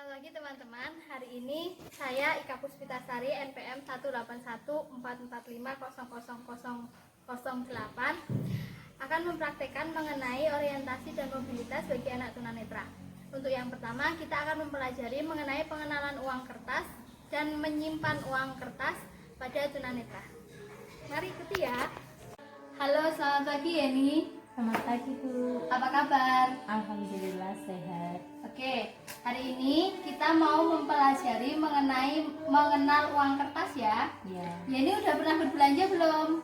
Selamat pagi teman-teman. Hari ini saya Ika Puspitasari NPM 18144500008 akan mempraktekkan mengenai orientasi dan mobilitas bagi anak tunanetra. Untuk yang pertama, kita akan mempelajari mengenai pengenalan uang kertas dan menyimpan uang kertas pada tunanetra. Mari ikuti ya. Halo, selamat pagi Yeni. Selamat pagi Bu. Apa kabar? Alhamdulillah sehat. Oke, hari ini kita mau mempelajari mengenal uang kertas ya. Ya, Yeni udah pernah berbelanja belum?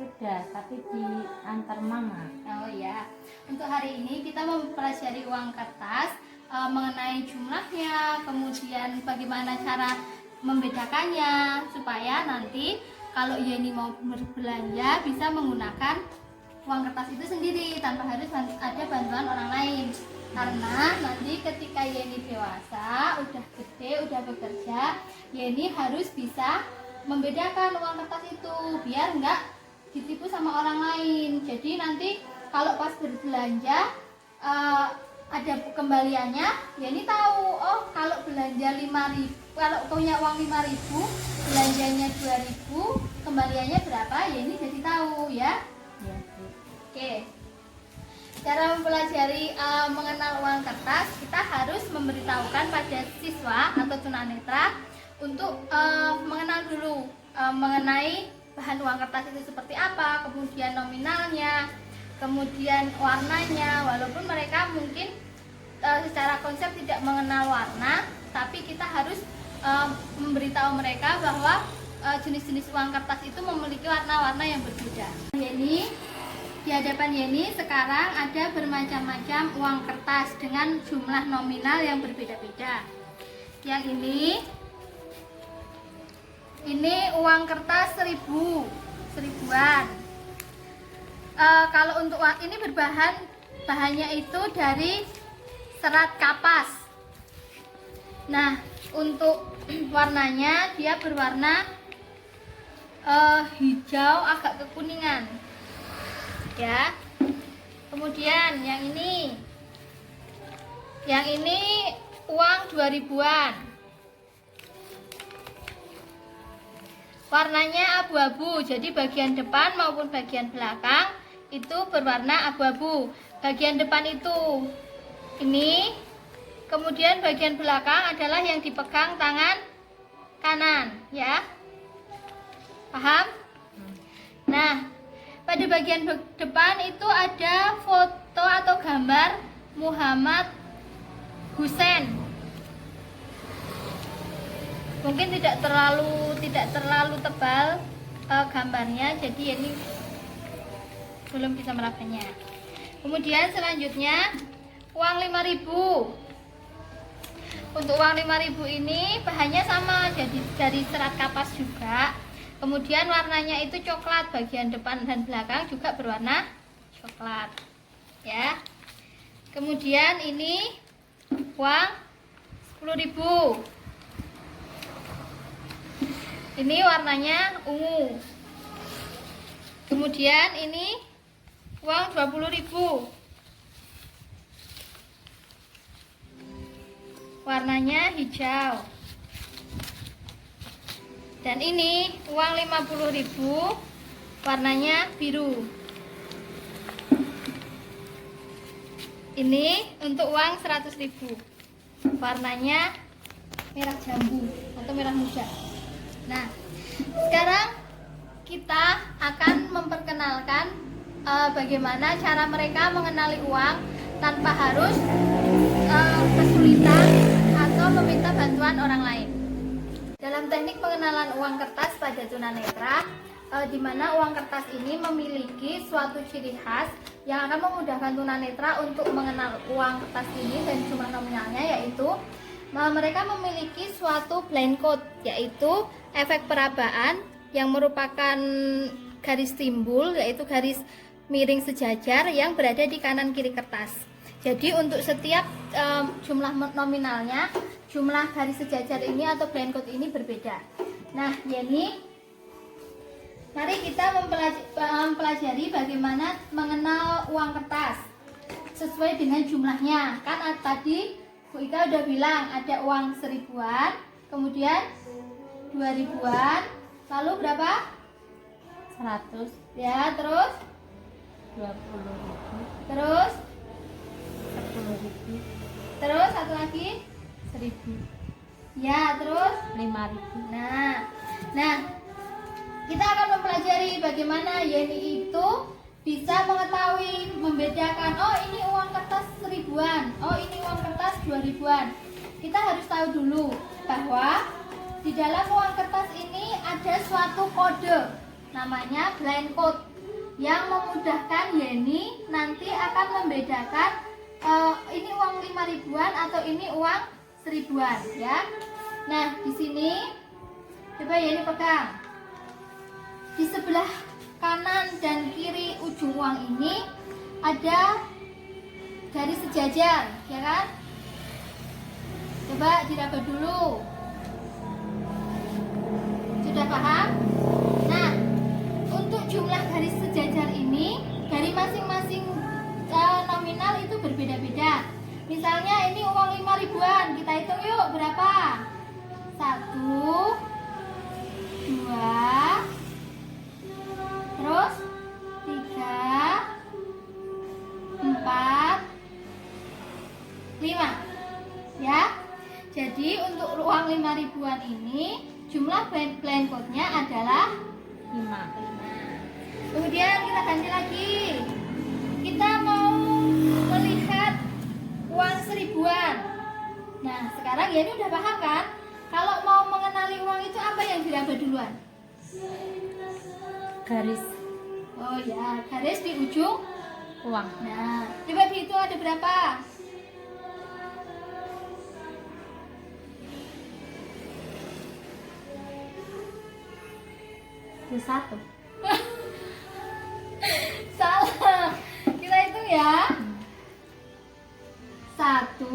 sudah, tapi di antar mama. Oh ya. Untuk hari ini kita mempelajari uang kertas, mengenai jumlahnya, kemudian bagaimana cara membedakannya supaya nanti kalau Yeni mau berbelanja bisa menggunakan uang kertas itu sendiri tanpa harus ada bantuan orang lain. Karena nanti ketika Yeni dewasa, udah gede, udah bekerja, Yeni harus bisa membedakan uang kertas itu biar nggak ditipu sama orang lain. Jadi nanti kalau pas berbelanja ada kembaliannya, Yeni tahu, oh kalau belanja 5.000, kalau punya uang 5.000, belanjanya 2.000, kembaliannya berapa, Yeni jadi tahu ya. Ya, Bu. Oke, cara mempelajari mengenal uang kertas, kita harus memberitahukan pada siswa atau tunanetra untuk mengenal dulu mengenai bahan uang kertas itu seperti apa, kemudian nominalnya, kemudian warnanya. Walaupun mereka mungkin secara konsep tidak mengenal warna, tapi kita harus memberitahu mereka bahwa jenis-jenis uang kertas itu memiliki warna-warna yang berbeda. Di hadapan Yeni sekarang ada bermacam-macam uang kertas dengan jumlah nominal yang berbeda-beda. Yang ini uang kertas 1000-an. Kalau untuk ini bahannya itu dari serat kapas. Nah, untuk warnanya dia berwarna hijau agak kekuningan. Ya. Kemudian yang ini uang 2000-an. Warnanya abu-abu, jadi bagian depan maupun bagian belakang itu berwarna abu-abu. Bagian depan itu ini, kemudian bagian belakang adalah yang dipegang tangan kanan, ya. Paham? Nah, pada bagian depan itu ada foto atau gambar Muhammad Hussein. Mungkin tidak terlalu tebal gambarnya, jadi ini belum bisa merabanya. Kemudian selanjutnya uang 5.000. Untuk uang 5.000 ini bahannya sama, jadi dari serat kapas juga. Kemudian warnanya itu coklat, bagian depan dan belakang juga berwarna coklat, ya. Kemudian ini uang 10.000. Ini warnanya ungu. Kemudian ini uang 20.000. Warnanya hijau. Dan ini uang 50.000, warnanya biru. Ini untuk uang 100.000, warnanya merah jambu atau merah muda. Nah, sekarang kita akan memperkenalkan bagaimana cara mereka mengenali uang tanpa harus kesulitan atau meminta bantuan orang lain. Dalam teknik pengenalan uang kertas pada tunanetra, di mana uang kertas ini memiliki suatu ciri khas yang akan memudahkan tunanetra untuk mengenal uang kertas ini dan jumlah nominalnya, yaitu mereka memiliki suatu blind code, yaitu efek perabaan yang merupakan garis timbul, yaitu garis miring sejajar yang berada di kanan kiri kertas. Jadi untuk setiap jumlah nominalnya, jumlah garis sejajar ini atau blind code ini berbeda. Nah, Yeni, mari kita mempelajari bagaimana mengenal uang kertas sesuai dengan jumlahnya. Kan tadi Bu Ika udah bilang ada uang 1000-an, kemudian 2000-an, lalu berapa? 100, Ya, terus 20.000, terus 10.000, terus satu lagi. 1.000, Ya, terus 5.000. Nah, kita akan mempelajari bagaimana Yeni itu bisa mengetahui, membedakan, oh ini uang kertas 1000-an, oh ini uang kertas 2000-an. Kita harus tahu dulu bahwa di dalam uang kertas ini ada suatu kode, namanya blind code, yang memudahkan Yeni nanti akan membedakan ini uang 5.000-an atau ini uang 1000-an, ya. Nah, di sini coba Yeni pegang. Di sebelah kanan dan kiri ujung uang ini ada garis sejajar, ya kan? Coba diraba dulu. Sudah paham? Nah, untuk jumlah garis sejajar ini dari masing-masing nominal itu berbeda-beda. Misalnya ini uang 5.000-an, kita hitung yuk berapa? 1, 2, terus 3, 4, 5, ya. Jadi untuk uang 5.000-an ini jumlah blind code-nya adalah 5. Kemudian kita ganti lagi. Kita mau melihat uang 1000-an. Nah, sekarang ya ini udah paham kan? Kalau mau mengenali uang itu apa yang diraba duluan? Garis Oh ya, garis di ujung. uang. Nah, coba dihitung ada berapa? Itu 1. Salah. Kita hitung ya. 1,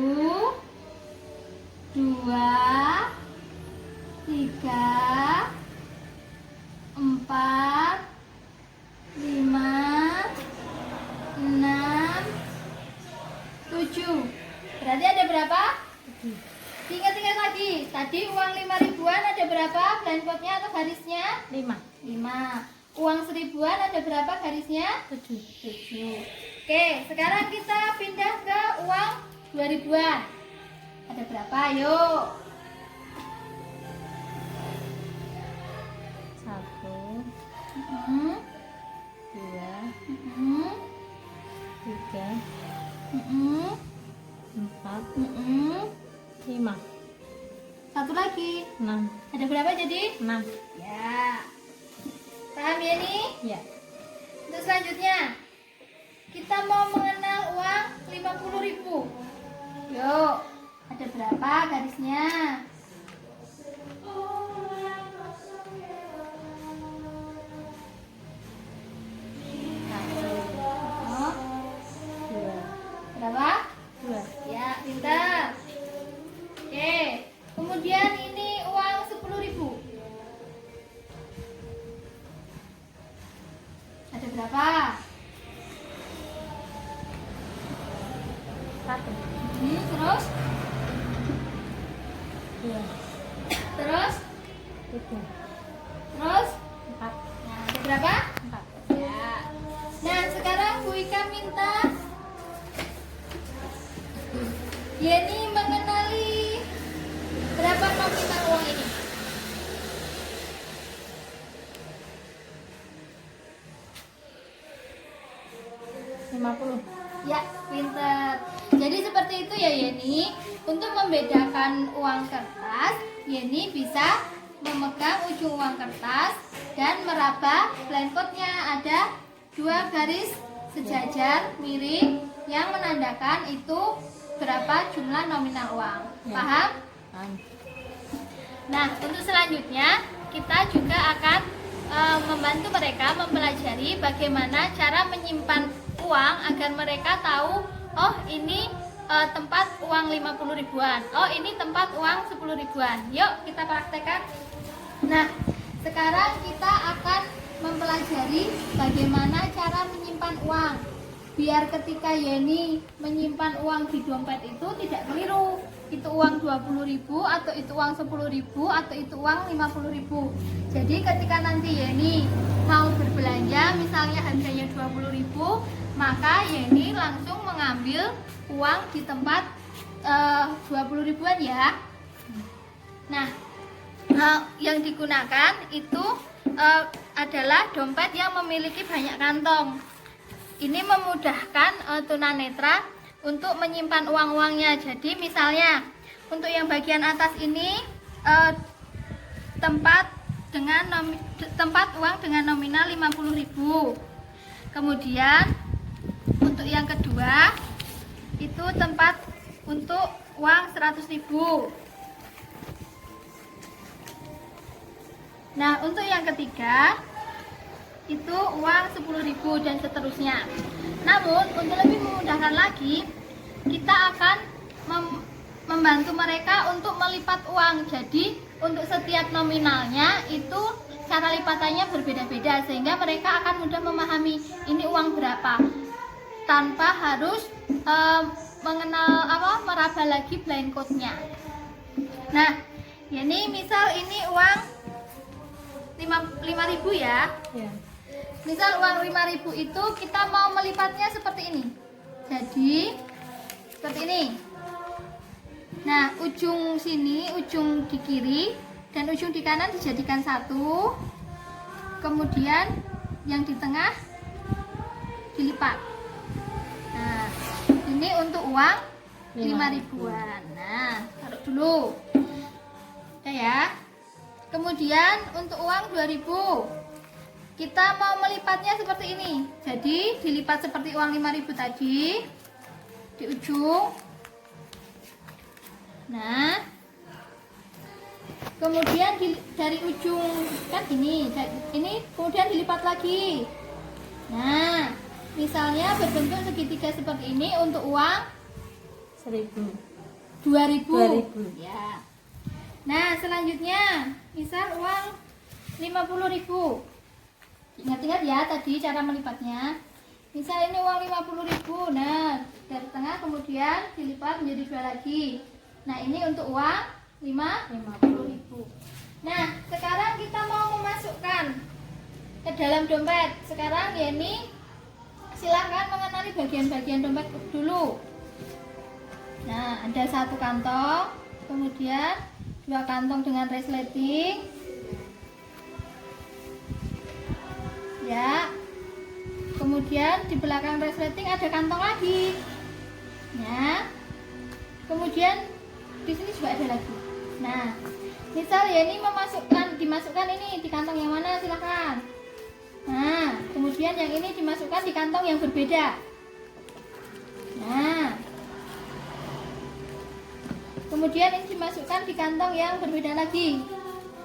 2, 3, 4, 5, 6, 7. Berarti ada berapa? 7. Ingat-ingat lagi. Tadi uang 5.000-an ada berapa blind code-nya atau garisnya? 5. 5. Uang 1000-an ada berapa garisnya? 7. 7. Oke, sekarang kita pindah ke uang 2000-an. Ada berapa? Yuk. 1, Hmm. 2, Hmm. 3, Hmm. 4, Hmm. 5, Satu lagi. 6. Ada berapa jadi? 6. Ya. Paham ya nih? Ya. Untuk selanjutnya, kita mau mengenal uang 50.000. Yuk, ada berapa garisnya? 1, Oh, 2, berapa? 2, Ya, pintar. Oke, kemudian ini uang 10.000. Ada berapa? 1, Terus? 2, Terus? 3, Terus? 4, Nah, ada berapa? 4. Ya. Nah, sekarang Bu Ika minta Yeni mengenali berapa nominal uang ini. Ya, pintar. Jadi seperti itu ya Yeni. Untuk membedakan uang kertas, Yeni bisa memegang ujung uang kertas dan meraba blind code-nya. Ada 2 garis sejajar miring yang menandakan itu berapa jumlah nominal uang. Ya. Paham? Paham. Nah, untuk selanjutnya kita juga akan membantu mereka mempelajari bagaimana cara menyimpan uang agar mereka tahu, oh ini tempat uang 50.000-an, oh ini tempat uang 10.000-an. Yuk kita praktekkan. Nah, sekarang kita akan mempelajari bagaimana cara menyimpan uang. biar ketika Yeni menyimpan uang di dompet itu tidak keliru, itu uang 20.000 atau itu uang 10.000 atau itu uang 50.000. Jadi ketika nanti Yeni mau berbelanja misalnya harganya 20.000, maka Yeni langsung mengambil uang di tempat 20 ribuan ya. Nah, yang digunakan itu adalah dompet yang memiliki banyak kantong. Ini memudahkan tunanetra untuk menyimpan uang-uangnya. Jadi misalnya untuk yang bagian atas ini tempat uang dengan nominal 50.000. Kemudian untuk yang kedua itu tempat untuk uang 100.000. Nah, untuk yang ketiga itu uang 10.000 dan seterusnya. Namun untuk lebih memudahkan lagi, kita akan membantu mereka untuk melipat uang. Jadi untuk setiap nominalnya itu cara lipatannya berbeda-beda, sehingga mereka akan mudah memahami ini uang berapa tanpa harus meraba lagi blind code-nya. Nah, ini misal ini uang 5.000 ya. Misal uang 5.000 itu kita mau melipatnya seperti ini. Jadi seperti ini. Nah, ujung sini, ujung di kiri dan ujung di kanan dijadikan satu. Kemudian yang di tengah dilipat. Nah, ini untuk uang 5.000-an. Nah, taruh dulu. Ya. Kemudian untuk uang 2.000 kita mau melipatnya seperti ini. Jadi dilipat seperti uang 5.000 tadi di ujung. Nah, kemudian dari ujung kan ini kemudian dilipat lagi. Nah, misalnya berbentuk segitiga seperti ini untuk uang 2.000. Ya. Nah, selanjutnya misal uang 50.000. Ingat-ingat ya tadi cara melipatnya. Misal ini uang 50.000. Nah, dari tengah kemudian dilipat menjadi 2 lagi. Nah, ini untuk uang 50.000. Nah, sekarang kita mau memasukkan ke dalam dompet. Sekarang Yeni silakan mengenali bagian-bagian dompet dulu. Nah, ada 1 kantong, kemudian 2 kantong dengan resleting. Ya. Kemudian di belakang resleting ada kantong lagi. Ya. Kemudian di sini juga ada lagi. Nah, misal ya ini dimasukkan ini di kantong yang mana silakan. Nah, kemudian yang ini dimasukkan di kantong yang berbeda. Nah, kemudian ini dimasukkan di kantong yang berbeda lagi.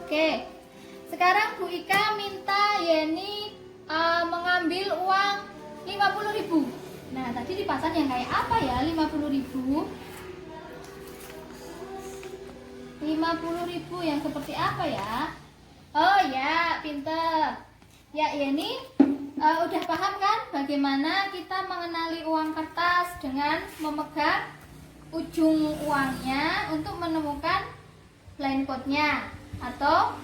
Oke. Sekarang Bu Ika minta Yeni mengambil uang 50.000. Nah, tadi dipasang yang kayak apa ya 50.000? 50.000 yang seperti apa ya? Oh ya, pinter. Ya, Yeni udah paham kan bagaimana kita mengenali uang kertas dengan memegang ujung uangnya untuk menemukan line code-nya atau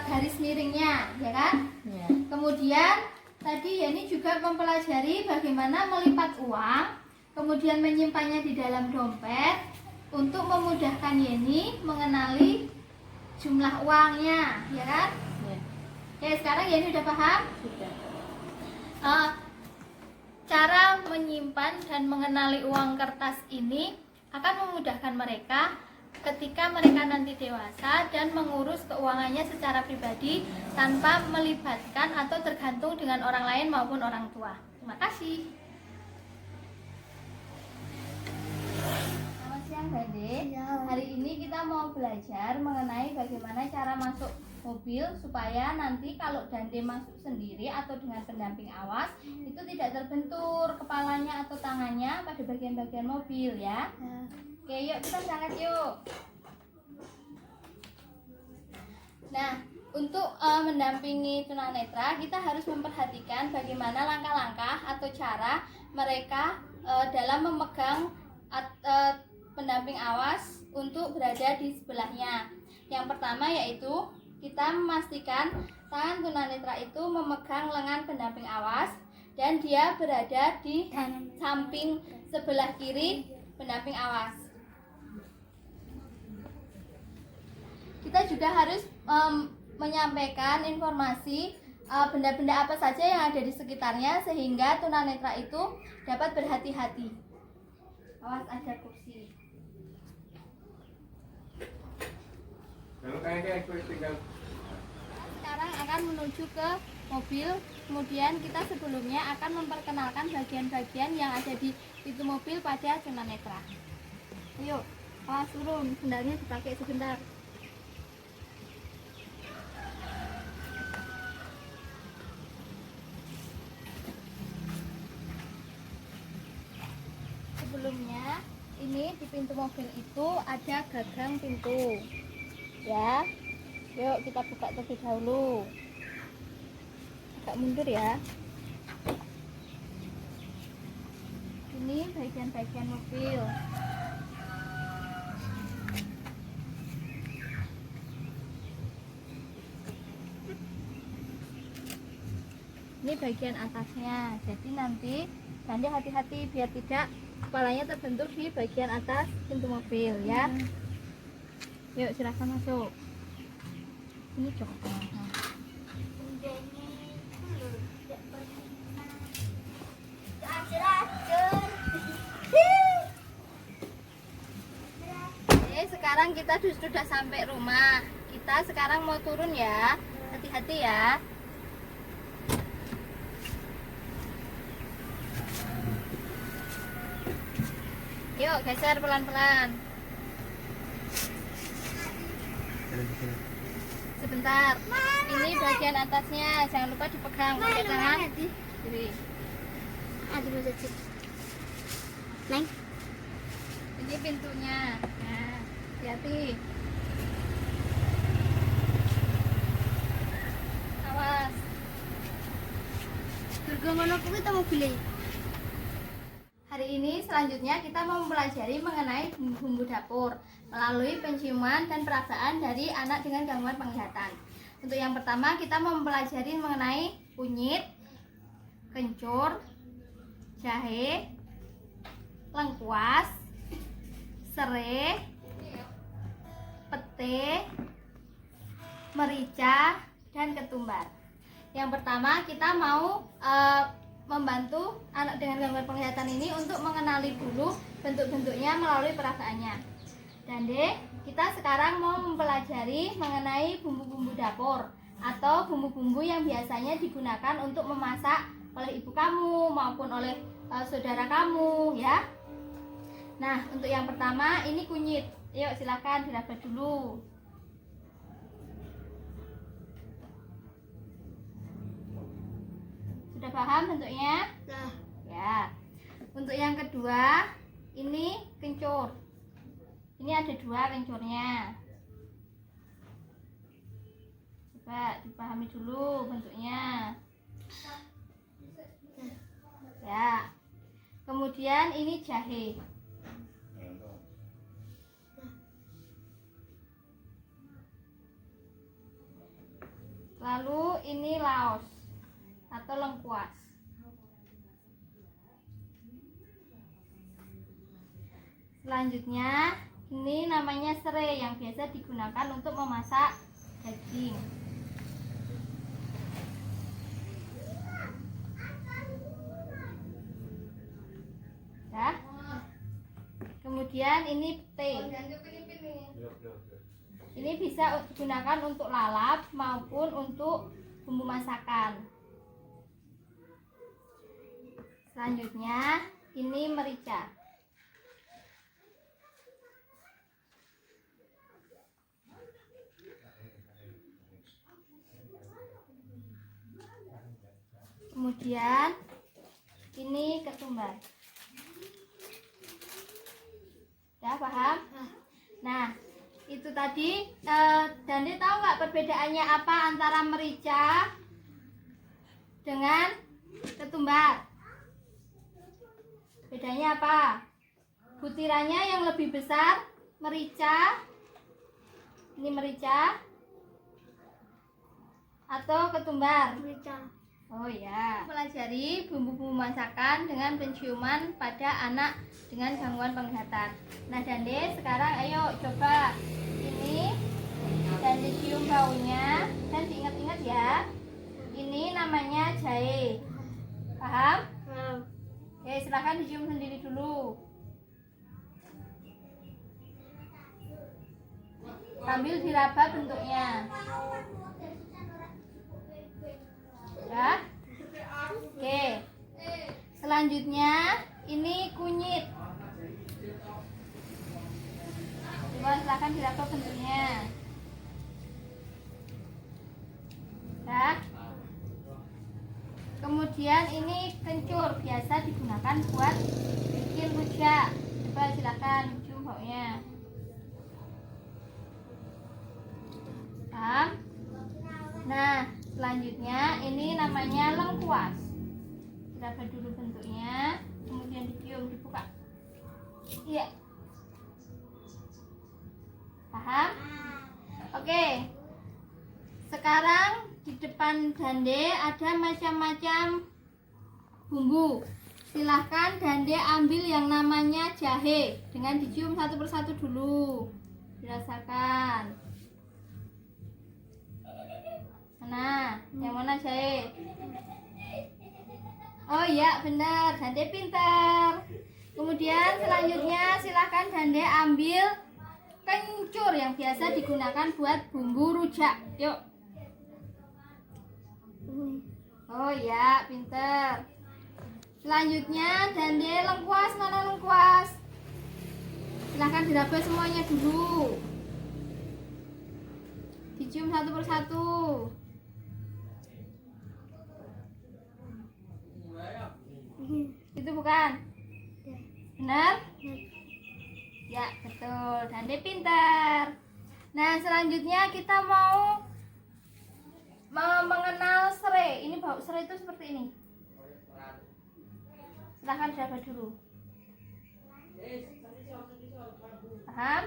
garis miringnya, ya kan? Ya. Kemudian tadi Yeni juga mempelajari bagaimana melipat uang, kemudian menyimpannya di dalam dompet untuk memudahkan Yeni mengenali jumlah uangnya, ya kan? Ya. Oke, sekarang Yeni udah paham? Sudah. Cara menyimpan dan mengenali uang kertas ini akan memudahkan mereka ketika mereka nanti dewasa dan mengurus keuangannya secara pribadi tanpa melibatkan atau tergantung dengan orang lain maupun orang tua. Terima kasih. Selamat siang, Bade. Hari ini kita mau belajar mengenai bagaimana cara masuk mobil supaya nanti kalau Dande masuk sendiri atau dengan pendamping awas itu tidak terbentur kepalanya atau tangannya pada bagian-bagian mobil ya. Oke, yuk kita berangkat yuk. Nah, untuk mendampingi tunanetra kita harus memperhatikan bagaimana langkah-langkah atau cara mereka dalam memegang pendamping awas untuk berada di sebelahnya. Yang pertama yaitu kita memastikan tangan tunanetra itu memegang lengan pendamping awas dan dia berada di samping sebelah kiri pendamping awas. Kita juga harus menyampaikan informasi benda-benda apa saja yang ada di sekitarnya sehingga tunanetra itu dapat berhati-hati. Awas, ada kursi. Sekarang akan menuju ke mobil. Kemudian kita sebelumnya akan memperkenalkan bagian-bagian yang ada di pintu mobil pada tunanetra. Ayo, awas turun, sendalnya dipakai sebentar. Sebelumnya ini di pintu mobil itu ada gagang pintu ya. Yuk kita buka terlebih dahulu, agak mundur ya. Ini bagian-bagian mobil. Ini bagian atasnya, jadi nanti hati-hati biar tidak kepalanya terbentuk di bagian atas pintu mobil ya. Yuk silakan masuk. Ini cukup. Oke, sekarang kita sudah sampai rumah. Kita sekarang mau turun ya. Hati-hati ya. Yuk geser pelan-pelan. Sebentar. Ini bagian atasnya, jangan lupa dipegang pakai tangan kiri. Neng. Ini pintunya. Nah, hati-hati. Awas. Durga mana kuwi ta mobilnya? Hari ini selanjutnya kita mau mempelajari mengenai bumbu dapur melalui penciuman dan peragaan dari anak dengan gangguan penglihatan. Untuk yang pertama kita mau mempelajari mengenai kunyit, kencur, jahe, lengkuas, serai, pete, merica, dan ketumbar. Yang pertama kita mau membantu anak dengan gangguan penglihatan ini untuk mengenali dulu bentuk-bentuknya melalui peragaannya. Dan kita sekarang mau mempelajari mengenai bumbu-bumbu dapur atau bumbu-bumbu yang biasanya digunakan untuk memasak oleh ibu kamu maupun oleh saudara kamu ya. Nah, untuk yang pertama ini kunyit. Yuk silakan diraba dulu. Sudah paham bentuknya? Nah. Ya. Untuk yang kedua, ini kencur. Ini ada dua kencurnya. Coba dipahami dulu bentuknya. Ya. Kemudian ini jahe. Lalu ini laos atau lengkuas. Selanjutnya ini namanya serai yang biasa digunakan untuk memasak daging. Ya. Kemudian ini pete. Ini bisa digunakan untuk lalap maupun untuk bumbu masakan. Selanjutnya ini merica. Kemudian ini ketumbar. Ya paham? Nah itu tadi. Dandi tahu nggak perbedaannya apa antara merica dengan ketumbar? Bedanya apa? Butirannya yang lebih besar merica. Ini merica atau ketumbar? Merica. Oh ya. Pelajari bumbu-bumbu masakan dengan penciuman pada anak dengan gangguan penglihatan. Nah, Dande, sekarang ayo coba ini dan dicium baunya dan diingat-ingat ya. Ini namanya jahe. Paham? Oke, silahkan dicium sendiri dulu. Sambil diraba bentuknya. Ya. Oke. Selanjutnya ini kunyit. Coba silahkan diraba bentuknya. Ya. Kemudian ini kencur, biasa digunakan buat bikin rujak. Coba silakan cium baunya. Paham? Nah, selanjutnya ini namanya lengkuas. Diraba dulu bentuknya, kemudian dicium, dibuka. Iya. Paham? Oke. Sekarang di depan Dande ada macam-macam bumbu. Silahkan Dande ambil yang namanya jahe dengan dicium satu persatu dulu. Dirasakan. Nah, yang mana jahe? Oh iya, benar. Dande pintar. Kemudian selanjutnya silahkan Dande ambil kencur yang biasa digunakan buat bumbu rujak. Yuk. Oh ya, pinter. Selanjutnya Dande lengkuas, mana lengkuas? Silahkan diraba semuanya dulu. Dicium satu persatu. Itu bukan? Benar? Ya, betul. Dande pintar. Nah, selanjutnya kita mau mengenal serai. Ini bau serai itu seperti ini. Silahkan diraba dulu. Paham?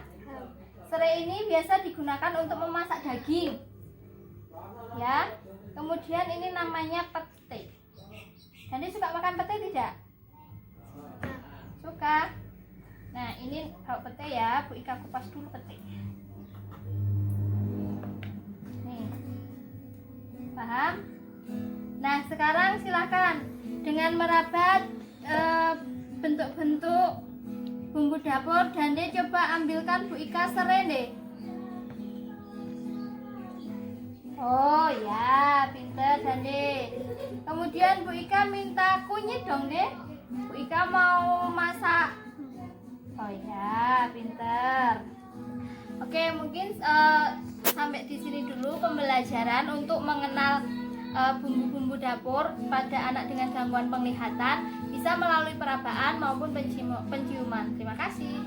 Serai ini biasa digunakan untuk memasak daging. Ya. Kemudian ini namanya pete. Dande suka makan pete tidak? Suka. Nah, ini bau pete ya. Bu Ika kupas dulu pete. Paham? Nah, sekarang silakan dengan merabat bentuk-bentuk bumbu dapur. Dande coba ambilkan Bu Ika serai deh. Oh ya, pintar Dande. Kemudian Bu Ika minta kunyit dong deh. Bu Ika mau masak. Oh ya, pintar. Oke, mungkin sampai di sini dulu pembelajaran untuk mengenal bumbu-bumbu dapur pada anak dengan gangguan penglihatan, bisa melalui perabaan maupun penciuman. Terima kasih.